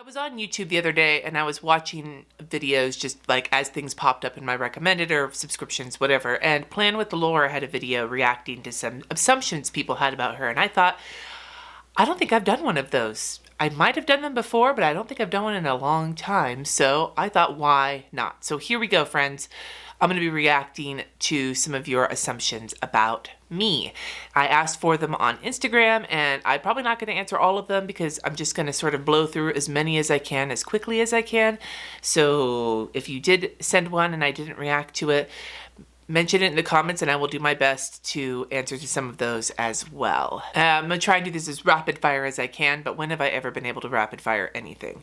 was on YouTube the other day and I was watching videos just like as things popped up in my recommended or subscriptions, whatever. And Plan with the Lore had a video reacting to some assumptions people had about her. And I thought, I don't think I've done one of those. I might have done them before, but I don't think I've done one in a long time. So I thought, why not? So here we go, friends. I'm going to be reacting to some of your assumptions about me. I asked for them on Instagram, and I'm probably not going to answer all of them because I'm just going to sort of blow through as many as I can as quickly as I can. So if you did send one and I didn't react to it, mention it in the comments and I will do my best to answer to some of those as well. I'm going to try and do this as rapid fire as I can, but when have I ever been able to rapid fire anything?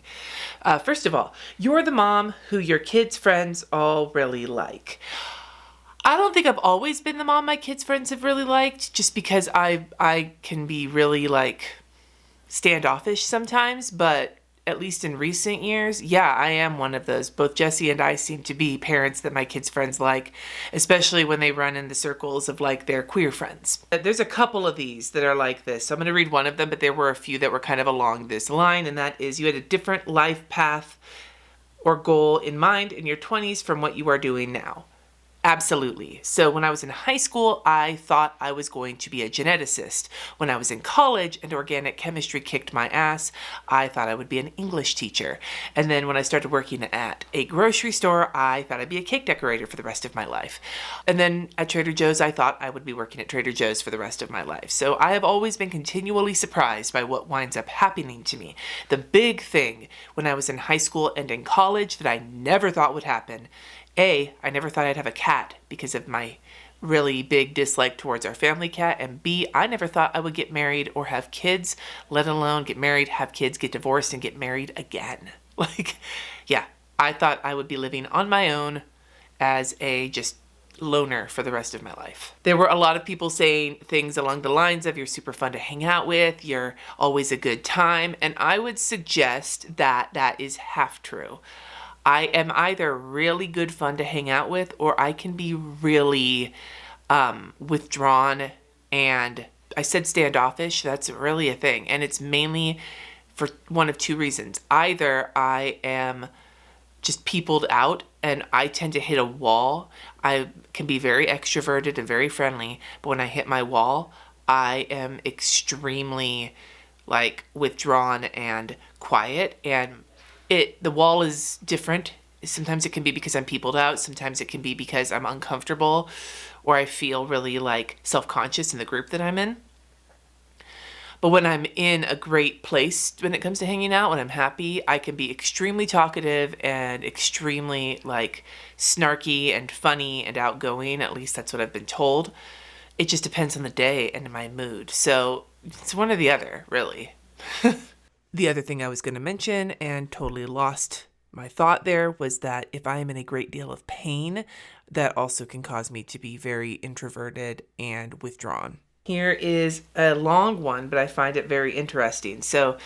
First of all, you're the mom who your kids' friends all really like. I don't think I've always been the mom my kids' friends have really liked, just because I can be really like standoffish sometimes, but at least in recent years, yeah, I am one of those. Both Jesse and I seem to be parents that my kids' friends like, especially when they run in the circles of like their queer friends. There's a couple of these that are like this. So I'm going to read one of them, but there were a few that were kind of along this line, and that is you had a different life path or goal in mind in your 20s from what you are doing now. Absolutely. So when I was in high school, I thought I was going to be a geneticist. When I was in college and organic chemistry kicked my ass, I thought I would be an English teacher. And then when I started working at a grocery store, I thought I'd be a cake decorator for the rest of my life. And then at Trader Joe's, I thought I would be working at Trader Joe's for the rest of my life. So I have always been continually surprised by what winds up happening to me. The big thing when I was in high school and in college that I never thought would happen, A, I never thought I'd have a cat because of my really big dislike towards our family cat. And B, I never thought I would get married or have kids, let alone get married, have kids, get divorced, and get married again. Like, yeah, I thought I would be living on my own as a just loner for the rest of my life. There were a lot of people saying things along the lines of, you're super fun to hang out with, you're always a good time. And I would suggest that that is half true. I am either really good fun to hang out with, or I can be really withdrawn, and I said standoffish, that's really a thing. And it's mainly for one of two reasons. Either I am just peopled out and I tend to hit a wall. I can be very extroverted and very friendly, but when I hit my wall, I am extremely like withdrawn and quiet, and the wall is different. Sometimes it can be because I'm peopled out. Sometimes it can be because I'm uncomfortable or I feel really like self-conscious in the group that I'm in. But when I'm in a great place, when it comes to hanging out, when I'm happy, I can be extremely talkative and extremely like snarky and funny and outgoing. At least that's what I've been told. It just depends on the day and my mood. So it's one or the other, really. The other thing I was going to mention, and totally lost my thought there, was that if I am in a great deal of pain, that also can cause me to be very introverted and withdrawn. Here is a long one, but I find it very interesting. So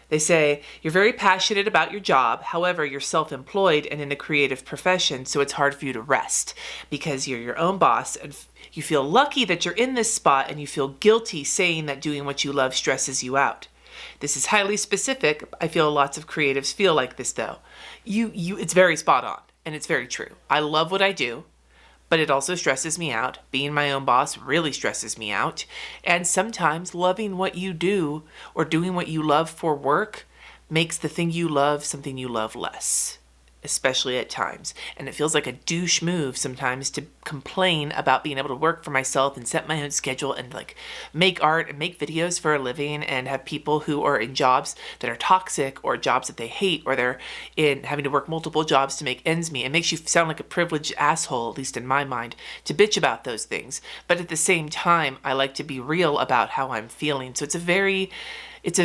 they say, you're very passionate about your job. However, you're self-employed and in a creative profession, so it's hard for you to rest because you're your own boss, and you feel lucky that you're in this spot, and you feel guilty saying that doing what you love stresses you out. This is highly specific. I feel lots of creatives feel like this though. It's very spot on, and it's very true. I love what I do, but it also stresses me out. Being my own boss really stresses me out. And sometimes loving what you do or doing what you love for work makes the thing you love something you love less, especially at times. And it feels like a douche move sometimes to complain about being able to work for myself and set my own schedule and like make art and make videos for a living, and have people who are in jobs that are toxic or jobs that they hate, or they're in having to work multiple jobs to make ends meet. It makes you sound like a privileged asshole, at least in my mind, to bitch about those things. But at the same time, I like to be real about how I'm feeling. So it's a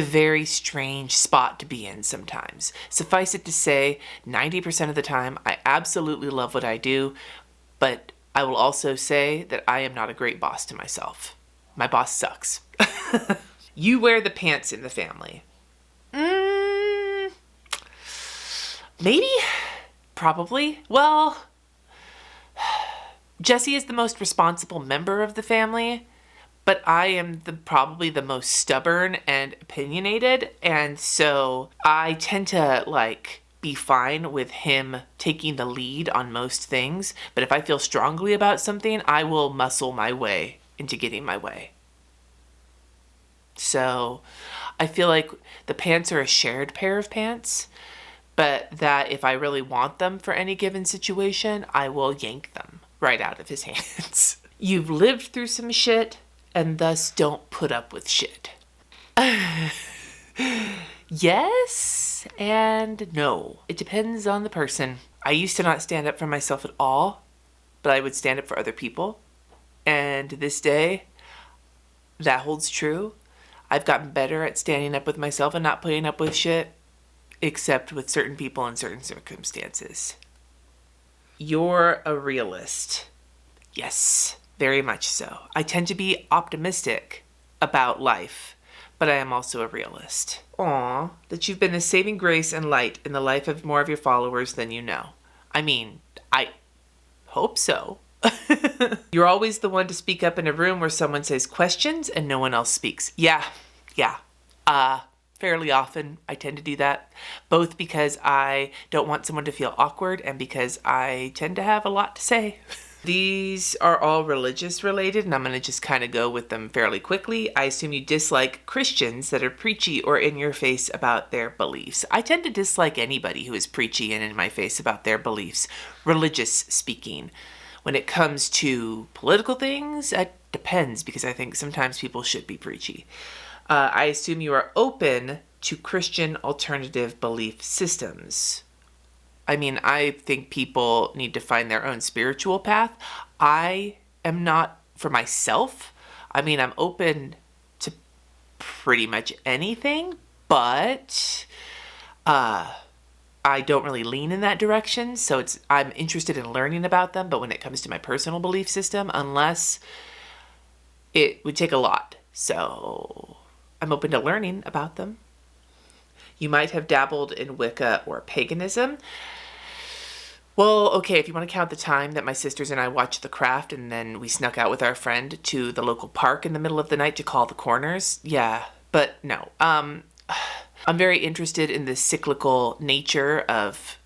very strange spot to be in sometimes. Suffice it to say, 90% of the time, I absolutely love what I do, but I will also say that I am not a great boss to myself. My boss sucks. You wear the pants in the family. Maybe? Probably. Well, Jesse is the most responsible member of the family, But I am probably the most stubborn and opinionated, and so I tend to like be fine with him taking the lead on most things. But if I feel strongly about something, I will muscle my way into getting my way. So I feel like the pants are a shared pair of pants, but that if I really want them for any given situation, I will yank them right out of his hands. You've lived through some shit and thus don't put up with shit. Yes and no. It depends on the person. I used to not stand up for myself at all, but I would stand up for other people. And to this day, that holds true. I've gotten better at standing up with myself and not putting up with shit, except with certain people in certain circumstances. You're a realist. Yes, very much so. I tend to be optimistic about life, but I am also a realist. Aw, that you've been a saving grace and light in the life of more of your followers than you know. I mean, I hope so. You're always the one to speak up in a room where someone says questions and no one else speaks. Yeah. Fairly often I tend to do that, both because I don't want someone to feel awkward and because I tend to have a lot to say. These are all religious related, and I'm going to just kind of go with them fairly quickly. I assume you dislike Christians that are preachy or in your face about their beliefs. I tend to dislike anybody who is preachy and in my face about their beliefs, religious speaking. When it comes to political things, it depends, because I think sometimes people should be preachy. I assume you are open to Christian alternative belief systems. I mean, I think people need to find their own spiritual path. I am not for myself. I mean, I'm open to pretty much anything, but I don't really lean in that direction. So I'm interested in learning about them, but when it comes to my personal belief system, unless it would take a lot. So I'm open to learning about them. You might have dabbled in Wicca or paganism. Well, okay, if you want to count the time that my sisters and I watched The Craft and then we snuck out with our friend to the local park in the middle of the night to call the corners, yeah, but no. I'm very interested in the cyclical nature of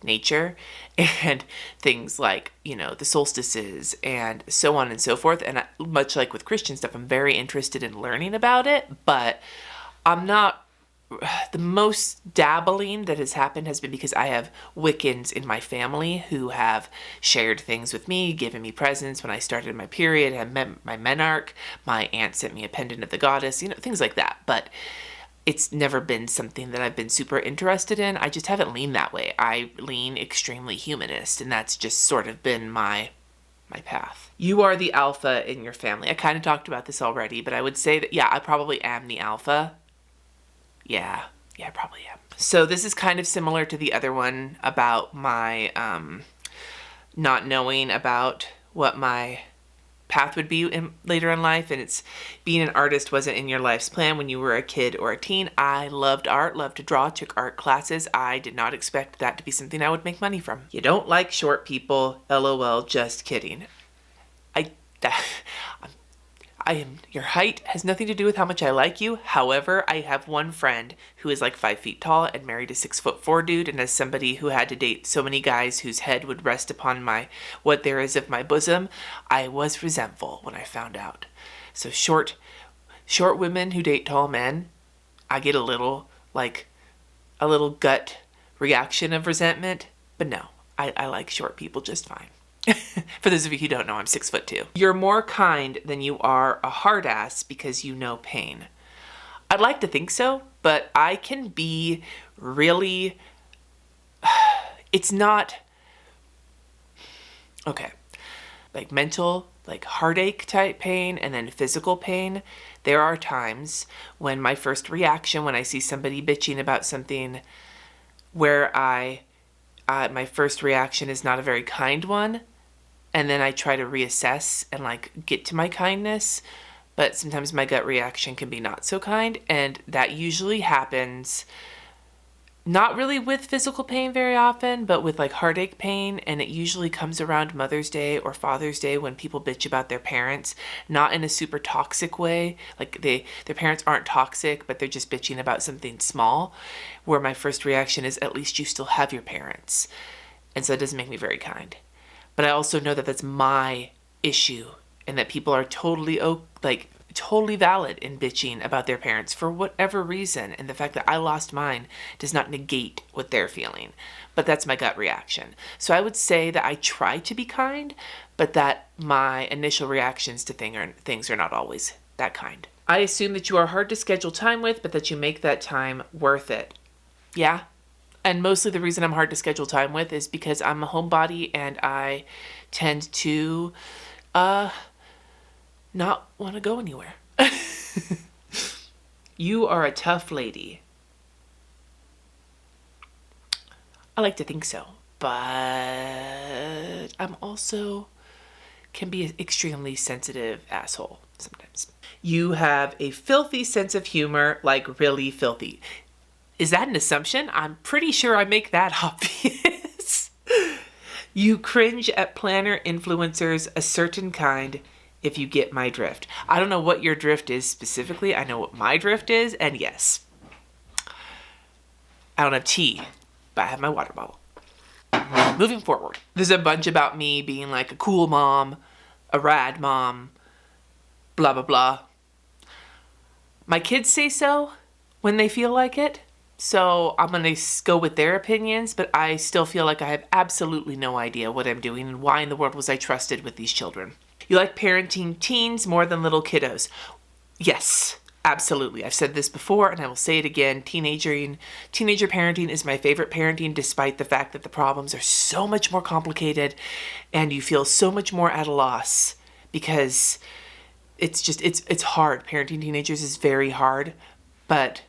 nature and things like, the solstices and so on and so forth. And much like with Christian stuff, I'm very interested in learning about it, but I'm not. The most dabbling that has happened has been because I have Wiccans in my family who have shared things with me, given me presents when I started my period, I met my menarch, my aunt sent me a pendant of the goddess, things like that. But it's never been something that I've been super interested in. I just haven't leaned that way. I lean extremely humanist, and that's just sort of been my path. You are the alpha in your family. I kind of talked about this already, but I would say that, yeah, I probably am the alpha. Yeah, I probably am. So this is kind of similar to the other one about my not knowing about what my path would be later in life, and it's being an artist wasn't in your life's plan when you were a kid or a teen. I loved art, loved to draw, took art classes. I did not expect that to be something I would make money from. You don't like short people, LOL, just kidding. Your height has nothing to do with how much I like you. However, I have one friend who is like 5 feet tall and married a 6'4" dude. And as somebody who had to date so many guys whose head would rest upon what there is of my bosom, I was resentful when I found out. So short women who date tall men, I get a little gut reaction of resentment. But no, I like short people just fine. For those of you who don't know, I'm 6'2". You're more kind than you are a hard ass because you know pain. I'd like to think so, but I can be really, it's not, okay, like mental, like heartache type pain and then physical pain. There are times when my first reaction when I see somebody bitching about something where my first reaction is not a very kind one. And then I try to reassess and get to my kindness. But sometimes my gut reaction can be not so kind. And that usually happens not really with physical pain very often, but with like heartache pain. And it usually comes around Mother's Day or Father's Day when people bitch about their parents, not in a super toxic way. Like their parents aren't toxic, but they're just bitching about something small, where my first reaction is, at least you still have your parents. And so it doesn't make me very kind. But I also know that that's my issue, and that people are totally valid in bitching about their parents for whatever reason. And the fact that I lost mine does not negate what they're feeling. But that's my gut reaction. So I would say that I try to be kind, but that my initial reactions to things are not always that kind. I assume that you are hard to schedule time with, but that you make that time worth it. Yeah. And mostly the reason I'm hard to schedule time with is because I'm a homebody and I tend to not want to go anywhere. You are a tough lady. I like to think so, but I'm also can be an extremely sensitive asshole sometimes. You have a filthy sense of humor, like really filthy. Is that an assumption? I'm pretty sure I make that obvious. You cringe at planner influencers, a certain kind, if you get my drift. I don't know what your drift is specifically. I know what my drift is, and yes. I don't have tea, but I have my water bottle. Moving forward. There's a bunch about me being like a cool mom, a rad mom, blah, blah, blah. My kids say so when they feel like it. So I'm going to go with their opinions, but I still feel like I have absolutely no idea what I'm doing and why in the world was I trusted with these children. You like parenting teens more than little kiddos. Yes, absolutely. I've said this before and I will say it again. Teenager parenting is my favorite parenting, despite the fact that the problems are so much more complicated and you feel so much more at a loss because it's hard. Parenting teenagers is very hard, but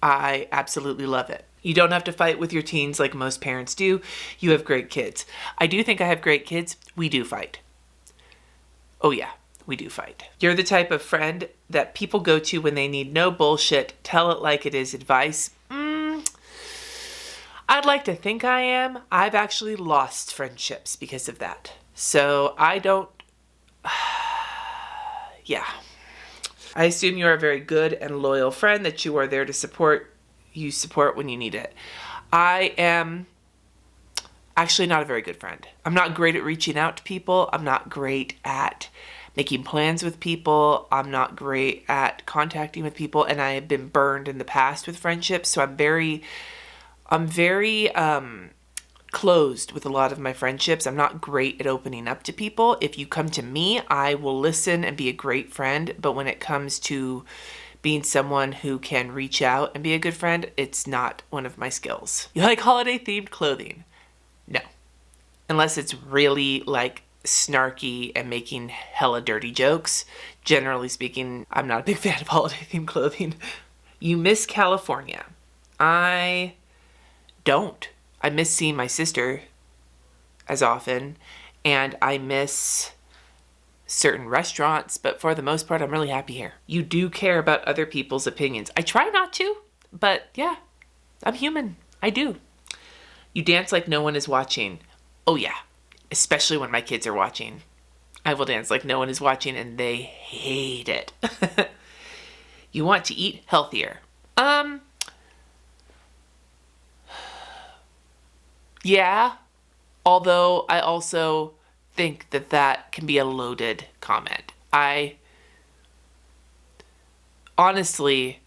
I absolutely love it. You don't have to fight with your teens like most parents do. You have great kids. I do think I have great kids. We do fight. Oh yeah, we do fight. You're the type of friend that people go to when they need no bullshit, tell it like it is advice. I'd like to think I am. I've actually lost friendships because of that. So I don't... yeah. I assume you are a very good and loyal friend, that you are there to support when you need it. I am actually not a very good friend. I'm not great at reaching out to people. I'm not great at making plans with people. I'm not great at contacting with people, and I have been burned in the past with friendships. So I'm very closed with a lot of my friendships. I'm not great at opening up to people. If you come to me, I will listen and be a great friend. But when it comes to being someone who can reach out and be a good friend, it's not one of my skills. You like holiday themed clothing? No. Unless it's really like snarky and making hella dirty jokes. Generally speaking, I'm not a big fan of holiday themed clothing. You miss California. I don't. I miss seeing my sister as often, and I miss certain restaurants, but for the most part, I'm really happy here. You do care about other people's opinions. I try not to, but yeah, I'm human. I do. You dance like no one is watching. Oh yeah, especially when my kids are watching. I will dance like no one is watching, and they hate it. You want to eat healthier. Yeah, although I also think that can be a loaded comment. Honestly,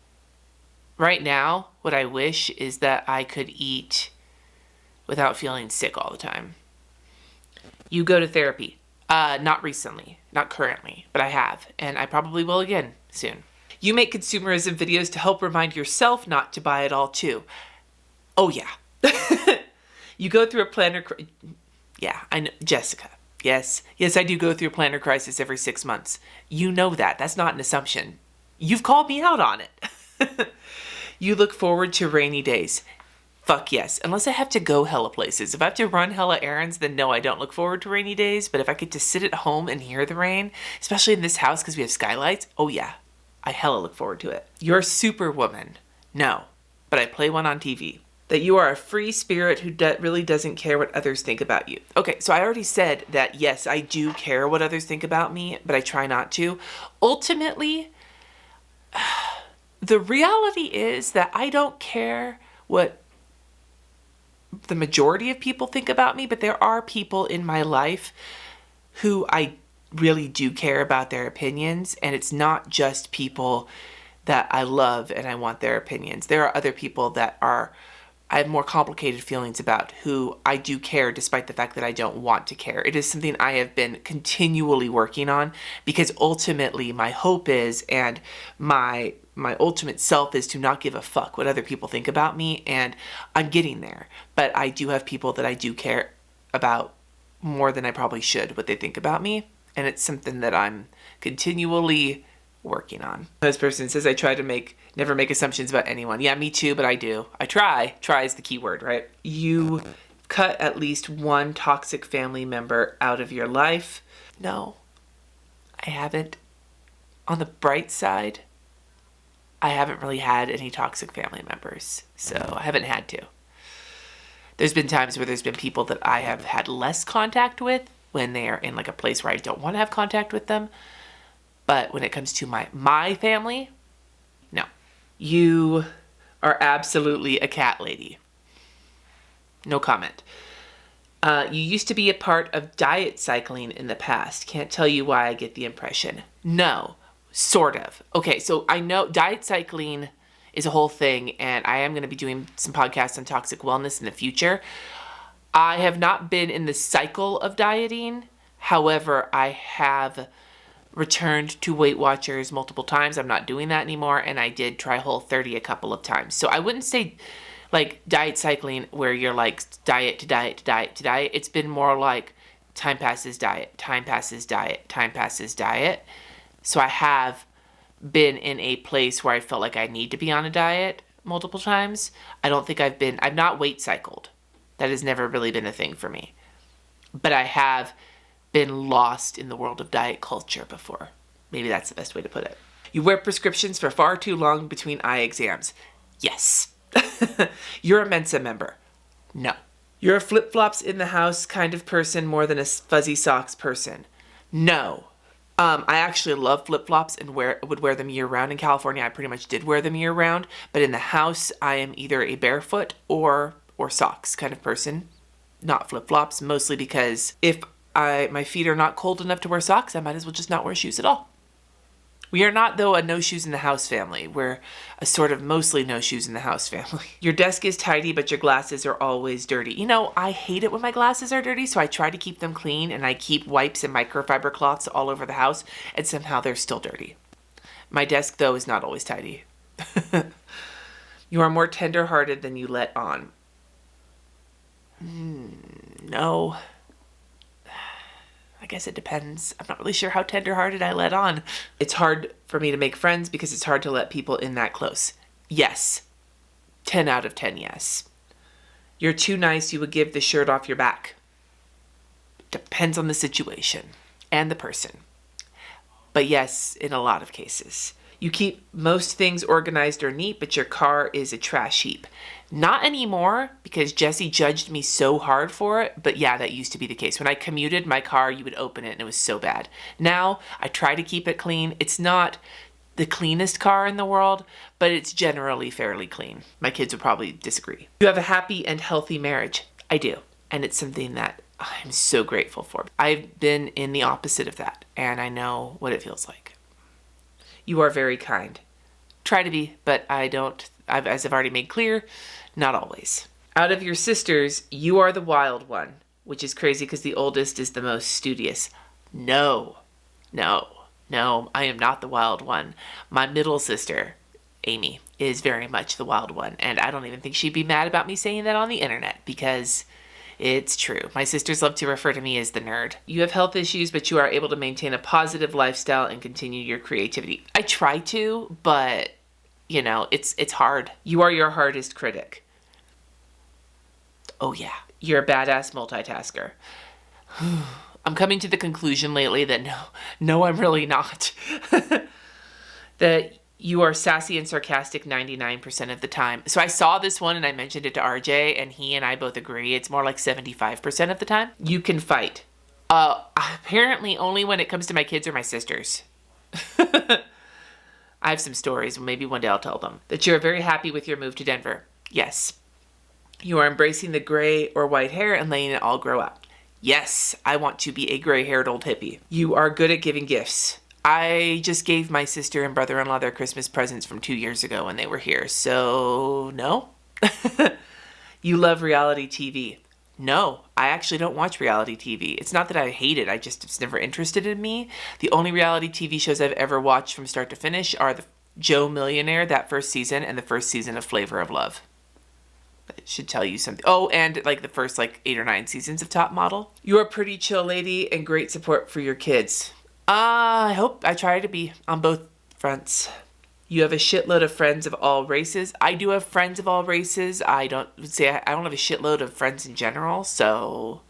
right now, what I wish is that I could eat without feeling sick all the time. You go to therapy. Not recently, not currently, but I have, and I probably will again soon. You make consumerism videos to help remind yourself not to buy it all too. Oh yeah. You go through a planner... Yeah, I know. Jessica. Yes, I do go through a planner crisis every 6 months. You know that. That's not an assumption. You've called me out on it. You look forward to rainy days. Fuck yes. Unless I have to go hella places. If I have to run hella errands, then no, I don't look forward to rainy days. But if I get to sit at home and hear the rain, especially in this house because we have skylights, oh yeah, I hella look forward to it. You're Superwoman. No, but I play one on TV. that you are a free spirit who really doesn't care what others think about you. Okay, so I already said that, yes, I do care what others think about me, but I try not to. Ultimately, the reality is that I don't care what the majority of people think about me, but there are people in my life who I really do care about their opinions, and it's not just people that I love and I want their opinions. There are other people that I have more complicated feelings about, who I do care despite the fact that I don't want to care. It is something I have been continually working on, because ultimately my hope is, and my ultimate self is, to not give a fuck what other people think about me, and I'm getting there. But I do have people that I do care about more than I probably should, what they think about me, and it's something that I'm continually working on. This person says, I try to never make assumptions about anyone. Yeah, me too, but I do. I try. Try is the key word, right? You cut at least one toxic family member out of your life. No, I haven't. On the bright side, I haven't really had any toxic family members, so I haven't had to. There's been times where there's been people that I have had less contact with when they are in like a place where I don't want to have contact with them. But when it comes to my family, no. You are absolutely a cat lady. No comment. You used to be a part of diet cycling in the past. Can't tell you why I get the impression. No, sort of. Okay, so I know diet cycling is a whole thing, and I am going to be doing some podcasts on toxic wellness in the future. I have not been in the cycle of dieting. However, I have returned to Weight Watchers multiple times. I'm not doing that anymore, and I did try Whole30 a couple of times. So I wouldn't say like diet cycling where you're like diet to diet to diet to diet. It's been more like time passes diet, time passes diet, time passes diet. So I have been in a place where I felt like I need to be on a diet multiple times. I've not weight cycled. That has never really been a thing for me. But I have been lost in the world of diet culture before. Maybe that's the best way to put it. You wear prescriptions for far too long between eye exams. Yes. You're a Mensa member. No. You're a flip-flops in the house kind of person more than a fuzzy socks person. No. I actually love flip-flops and would wear them year-round. In California, I pretty much did wear them year-round. But in the house, I am either a barefoot or socks kind of person. Not flip-flops, mostly because if my feet are not cold enough to wear socks, I might as well just not wear shoes at all. We are not, though, a no shoes in the house family. We're a sort of mostly no shoes in the house family. Your desk is tidy, but your glasses are always dirty. You know, I hate it when my glasses are dirty, so I try to keep them clean, and I keep wipes and microfiber cloths all over the house, and somehow they're still dirty. My desk, though, is not always tidy. You are more tender-hearted than you let on. No. I guess it depends. I'm not really sure how tender-hearted I let on. It's hard for me to make friends because it's hard to let people in that close. Yes. 10 out of 10, yes. You're too nice, you would give the shirt off your back. Depends on the situation and the person. But yes, in a lot of cases. You keep most things organized or neat, but your car is a trash heap. Not anymore, because Jesse judged me so hard for it, but yeah, that used to be the case. When I commuted, my car, you would open it and it was so bad. Now, I try to keep it clean. It's not the cleanest car in the world, but it's generally fairly clean. My kids would probably disagree. You have a happy and healthy marriage. I do, and it's something that I'm so grateful for. I've been in the opposite of that, and I know what it feels like. You are very kind. Try to be, but as I've already made clear, not always. Out of your sisters, you are the wild one, which is crazy because the oldest is the most studious. No, I am not the wild one. My middle sister, Amy, is very much the wild one, and I don't even think she'd be mad about me saying that on the internet because it's true. My sisters love to refer to me as the nerd. You have health issues, but you are able to maintain a positive lifestyle and continue your creativity. I try to, but you know, it's hard. You are your hardest critic. Oh yeah, you're a badass multitasker. I'm coming to the conclusion lately that no, I'm really not. That You are sassy and sarcastic 99% of the time. So I saw this one and I mentioned it to RJ, and he and I both agree it's more like 75% of the time. You can fight. Apparently only when it comes to my kids or my sisters. I have some stories. Maybe one day I'll tell them. That you're very happy with your move to Denver. Yes. You are embracing the gray or white hair and letting it all grow out. Yes, I want to be a gray-haired old hippie. You are good at giving gifts. I just gave my sister and brother-in-law their Christmas presents from 2 years ago when they were here, so no. You love reality TV. No, I actually don't watch reality TV. It's not that I hate it, it's never interested in me. The only reality TV shows I've ever watched from start to finish are the Joe Millionaire, that first season, and the first season of Flavor of Love. That should tell you something. Oh, and like the first 8 or 9 seasons of Top Model. You're a pretty chill lady and great support for your kids. I hope I try to be on both fronts. You have a shitload of friends of all races. I do have friends of all races. I don't have a shitload of friends in general, so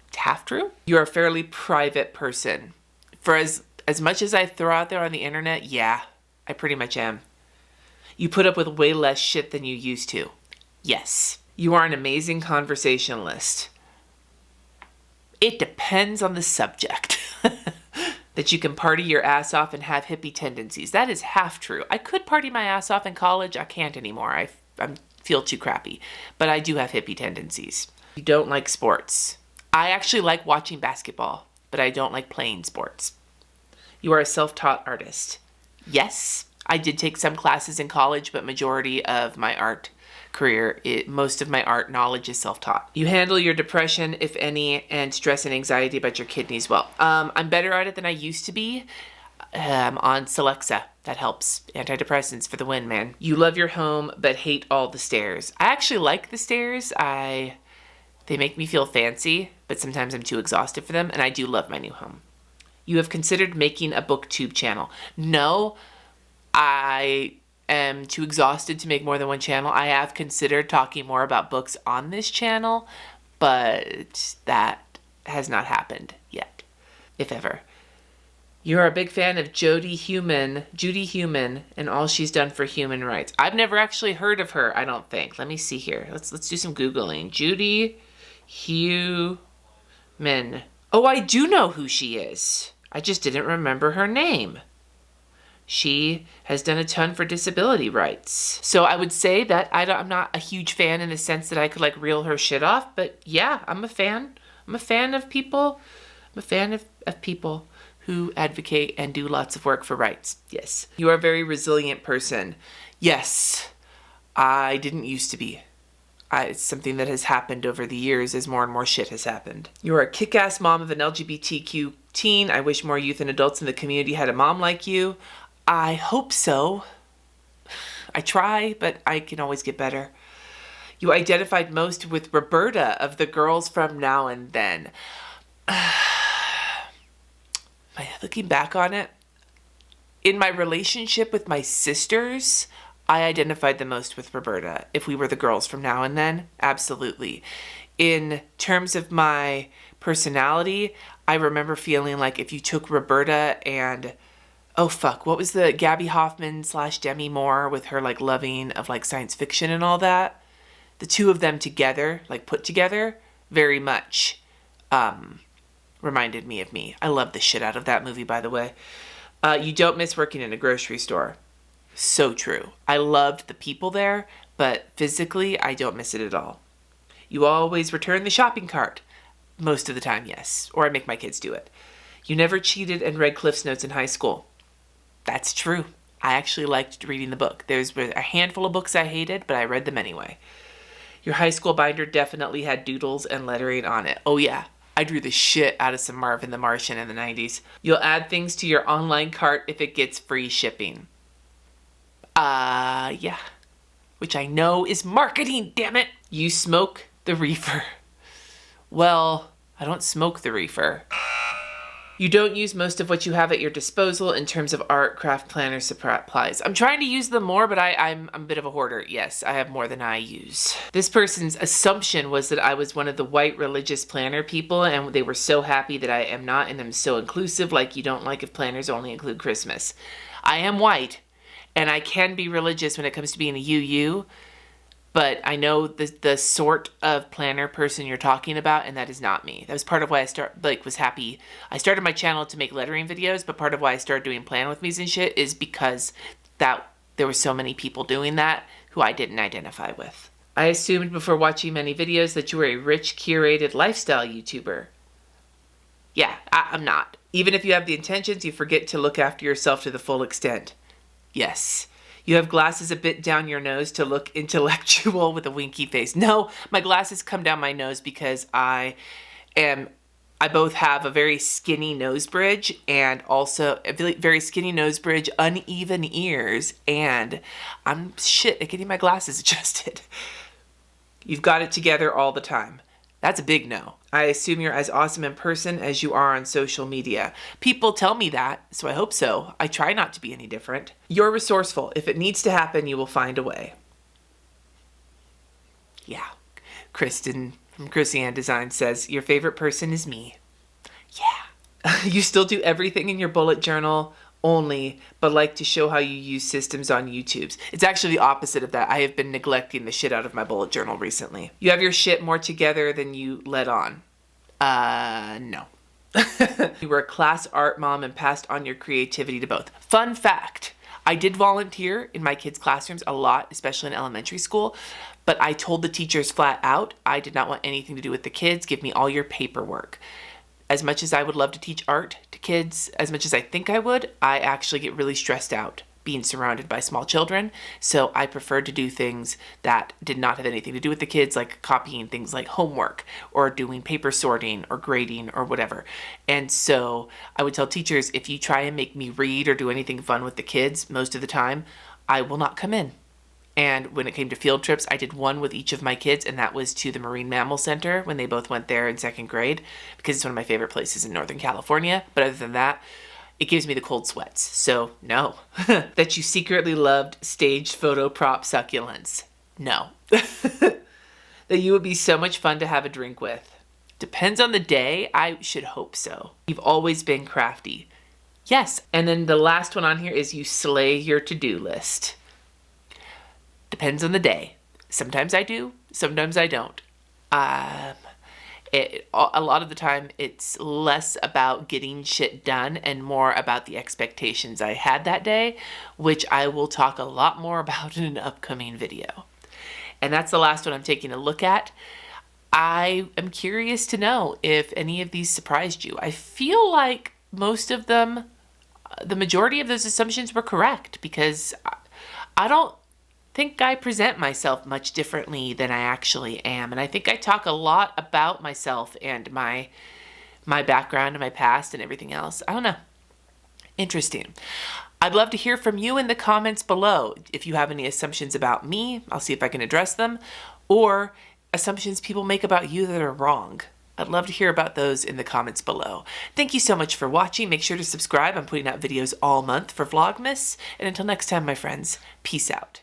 it's half true. You're a fairly private person. For as much as I throw out there on the internet, yeah, I pretty much am. You put up with way less shit than you used to. Yes. You are an amazing conversationalist. It depends on the subject. That you can party your ass off and have hippie tendencies. That is half true. I could party my ass off in college. I can't anymore. I feel too crappy. But I do have hippie tendencies. You don't like sports. I actually like watching basketball, but I don't like playing sports. You are a self-taught artist. Yes, I did take some classes in college, but majority of my art career, most of my art knowledge is self-taught. You handle your depression, if any, and stress and anxiety about your kidneys well. I'm better at it than I used to be. On Celexa. That helps. Antidepressants for the win, man. You love your home, but hate all the stairs. I actually like the stairs. They make me feel fancy, but sometimes I'm too exhausted for them, and I do love my new home. You have considered making a BookTube channel. No, I am too exhausted to make more than one channel. I have considered talking more about books on this channel, but that has not happened yet, if ever. You're a big fan of Judy Heumann, and all she's done for human rights. I've never actually heard of her, I don't think. Let me see here. Let's do some Googling. Judy Heumann. Oh, I do know who she is. I just didn't remember her name. She has done a ton for disability rights. So I would say that I'm not a huge fan in the sense that I could reel her shit off, but yeah, I'm a fan. I'm a fan of people. I'm a fan of people who advocate and do lots of work for rights. Yes. You are a very resilient person. Yes. I didn't used to be. It's something that has happened over the years as more and more shit has happened. You're a kick-ass mom of an LGBTQ teen. I wish more youth and adults in the community had a mom like you. I hope so. I try, but I can always get better. You identified most with Roberta of the girls from Now and Then. Looking back on it, in my relationship with my sisters, I identified the most with Roberta. If we were the girls from Now and Then, absolutely. In terms of my personality, I remember feeling like if you took Roberta and oh fuck, what was the Gabby Hoffman / Demi Moore with her loving of science fiction and all that? The two of them together, put together, very much reminded me of me. I love the shit out of that movie, by the way. You don't miss working in a grocery store. So true. I loved the people there, but physically, I don't miss it at all. You always return the shopping cart. Most of the time, yes. Or I make my kids do it. You never cheated and read Cliff's Notes in high school. That's true. I actually liked reading the book. There's a handful of books I hated, but I read them anyway. Your high school binder definitely had doodles and lettering on it. Oh yeah, I drew the shit out of some Marvin the Martian in the 90s. You'll add things to your online cart if it gets free shipping. Yeah. Which I know is marketing, damn it! You smoke the reefer. Well, I don't smoke the reefer. You don't use most of what you have at your disposal in terms of art, craft, planners, supplies. I'm trying to use them more, but I'm a bit of a hoarder. Yes, I have more than I use. This person's assumption was that I was one of the white religious planner people, and they were so happy that I am not, and I'm so inclusive, like you don't like if planners only include Christmas. I am white, and I can be religious when it comes to being a UU, but I know the sort of planner person you're talking about, and that is not me. That was part of why I was happy. I started my channel to make lettering videos, but part of why I started doing plan with me's and shit is because there were so many people doing that who I didn't identify with. I assumed before watching many videos that you were a rich, curated lifestyle YouTuber. Yeah, I'm not. Even if you have the intentions, you forget to look after yourself to the full extent. Yes. You have glasses a bit down your nose to look intellectual with a winky face. No, my glasses come down my nose because I both have a very skinny nose bridge and also a very skinny nose bridge, uneven ears, and I'm shit at getting my glasses adjusted. You've got it together all the time. That's a big no. I assume you're as awesome in person as you are on social media. People tell me that, so I hope so. I try not to be any different. You're resourceful. If it needs to happen, you will find a way. Yeah. Kristen from Chrissy Ann Design says, your favorite person is me. Yeah. You still do everything in your bullet journal only, but like to show how you use systems on YouTube. It's actually the opposite of that. I have been neglecting the shit out of my bullet journal recently. You have your shit more together than you let on. No. You were a class art mom and passed on your creativity to both. Fun fact, I did volunteer in my kids' classrooms a lot, especially in elementary school, but I told the teachers flat out, I did not want anything to do with the kids. Give me all your paperwork. As much as I would love to teach art to kids, as much as I think I would, I actually get really stressed out being surrounded by small children. So I preferred to do things that did not have anything to do with the kids, like copying things like homework or doing paper sorting or grading or whatever. And so I would tell teachers, if you try and make me read or do anything fun with the kids, most of the time, I will not come in. And when it came to field trips, I did one with each of my kids, and that was to the Marine Mammal Center when they both went there in second grade, because it's one of my favorite places in Northern California. But other than that, it gives me the cold sweats. So no. That you secretly loved staged photo prop succulents. No. That you would be so much fun to have a drink with. Depends on the day. I should hope so. You've always been crafty. Yes. And then the last one on here is you slay your to-do list. Depends on the day. Sometimes I do, sometimes I don't. A lot of the time, it's less about getting shit done and more about the expectations I had that day, which I will talk a lot more about in an upcoming video. And that's the last one I'm taking a look at. I am curious to know if any of these surprised you. I feel like most of them, the majority of those assumptions were correct, because I don't think I present myself much differently than I actually am. And I think I talk a lot about myself and my background and my past and everything else. I don't know. Interesting. I'd love to hear from you in the comments below. If you have any assumptions about me, I'll see if I can address them, or assumptions people make about you that are wrong. I'd love to hear about those in the comments below. Thank you so much for watching. Make sure to subscribe. I'm putting out videos all month for Vlogmas. And until next time, my friends, peace out.